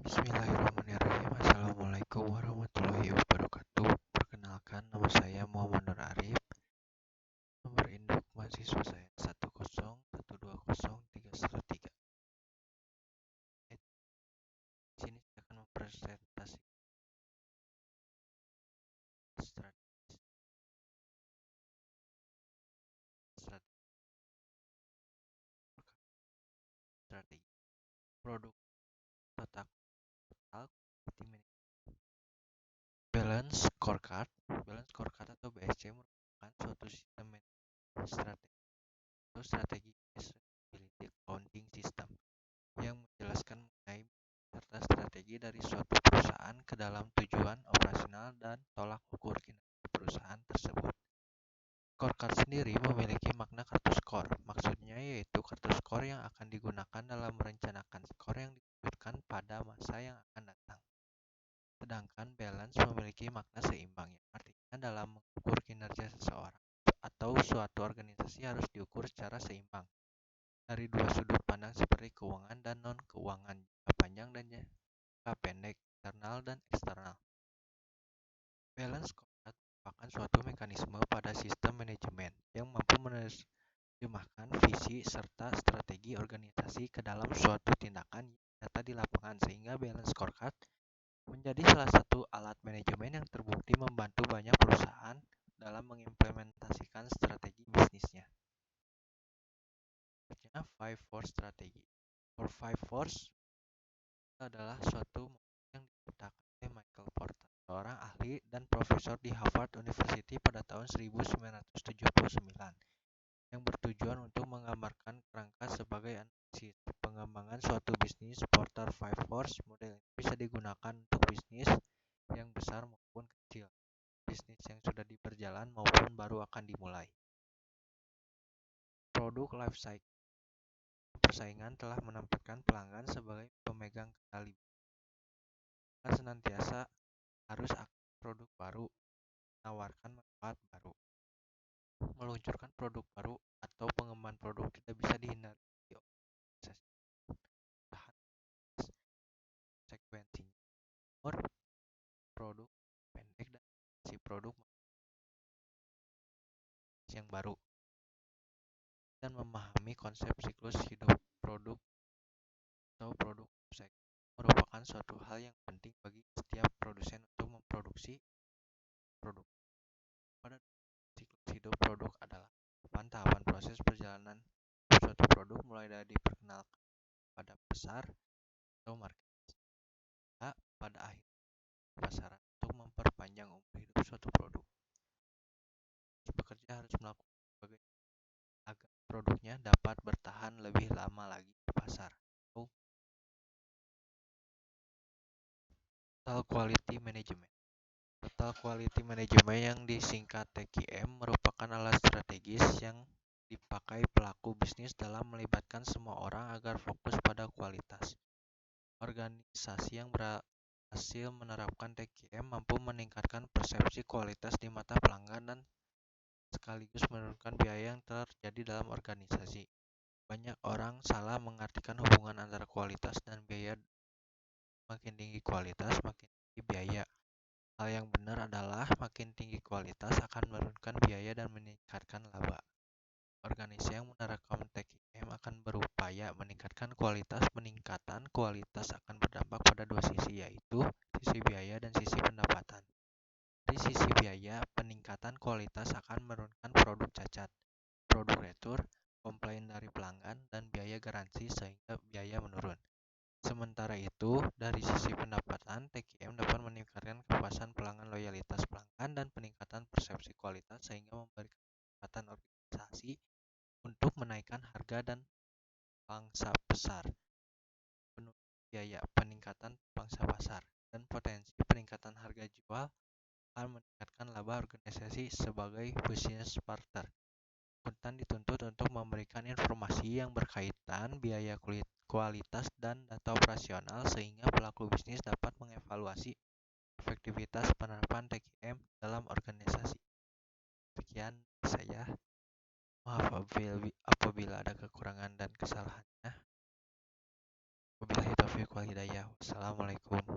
Bismillahirrahmanirrahim. Assalamualaikum warahmatullahi wabarakatuh. Perkenalkan, nama saya Muhammad Nur Arif. Nomor induk mahasiswa saya 101203113. Di sini saya akan mempresentasikan strategi produk total quality management. Balance scorecard atau BSC merupakan suatu sistem strategi responsibility accounting system yang menjelaskan mengenai serta strategi dari suatu perusahaan ke dalam tujuan operasional dan tolak ukur kinerja perusahaan tersebut. Scorecard sendiri memiliki makna kartu skor. Maksudnya yaitu kartu skor yang akan digunakan dalam merencanakan skor yang diwujudkan pada masa yang akan datang. Sedangkan balance memiliki makna seimbang, yang artinya dalam mengukur kinerja seseorang atau suatu organisasi harus diukur secara seimbang dari dua sudut pandang seperti keuangan dan non-keuangan, jangka panjang dan jangka pendek, internal dan eksternal. Balance scorecard merupakan suatu mekanisme pada sistem manajemen yang mampu menerjemahkan visi serta strategi organisasi ke dalam suatu tindakan nyata di lapangan, sehingga balance scorecard menjadi salah satu alat manajemen yang terbukti membantu banyak perusahaan dalam mengimplementasikan strategi bisnisnya. Selanjutnya, 5-Force Strategi. 5-Force adalah suatu model yang diciptakan oleh Michael Porter, seorang ahli dan profesor di Harvard University pada tahun 1979, yang bertujuan untuk menggambarkan kerangka sebagai analisis pengembangan suatu bisnis. Porter 5-Force model ini bisa digunakan untuk bisnis yang besar maupun kecil, bisnis yang sudah berjalan maupun baru akan dimulai. Produk life cycle. Persaingan telah menempatkan pelanggan sebagai pemegang kendali. Senantiasa harus aktif produk baru, menawarkan manfaat baru. Meluncurkan produk baru atau pengembangan produk tidak bisa dihindari organisasi. Segmenting produk pendek dan si produk yang baru, dan memahami konsep siklus hidup produk atau produk cycle merupakan suatu hal yang penting bagi setiap produsen untuk memproduksi produk. Pada siklus hidup produk adalah tahapan proses perjalanan suatu produk, mulai dari diperkenalkan pada pasar atau market pada akhir pasaran untuk memperpanjang umur hidup suatu produk. Pekerja harus melakukan berbagai agar produknya dapat bertahan lebih lama lagi di pasar. Total Quality Management. Total Quality Management yang disingkat TQM merupakan alat strategis yang dipakai pelaku bisnis dalam melibatkan semua orang agar fokus pada kualitas. Organisasi yang berhasil menerapkan TQM mampu meningkatkan persepsi kualitas di mata pelanggan dan sekaligus menurunkan biaya yang terjadi dalam organisasi. Banyak orang salah mengartikan hubungan antara kualitas dan biaya. Makin tinggi kualitas, makin tinggi biaya. Hal yang benar adalah makin tinggi kualitas akan menurunkan biaya dan meningkatkan laba. Organisasi yang menerapkan TQM akan berupaya meningkatkan kualitas. Peningkatan kualitas akan berdampak pada dua sisi, yaitu sisi biaya dan sisi pendapatan. Dari sisi biaya, peningkatan kualitas akan menurunkan produk cacat, produk retur, komplain dari pelanggan, dan biaya garansi sehingga biaya menurun. Sementara itu, dari sisi pendapatan, TQM dapat meningkatkan kepuasan pelanggan, loyalitas pelanggan, dan peningkatan persepsi kualitas sehingga memberikan kesempatan organisasi untuk menaikkan harga dan pangsa pasar. Penurunan biaya, peningkatan pangsa pasar, dan potensi peningkatan harga jual akan meningkatkan laba organisasi sebagai business partner. Akuntan dituntut untuk memberikan informasi yang berkaitan biaya kualitas dan data operasional sehingga pelaku bisnis dapat mengevaluasi efektivitas penerapan TQM dalam organisasi. Sekian saya. Maaf apabila ada kekurangan dan kesalahannya. Wabillahi taufiq wal hidayah. Wassalamualaikum.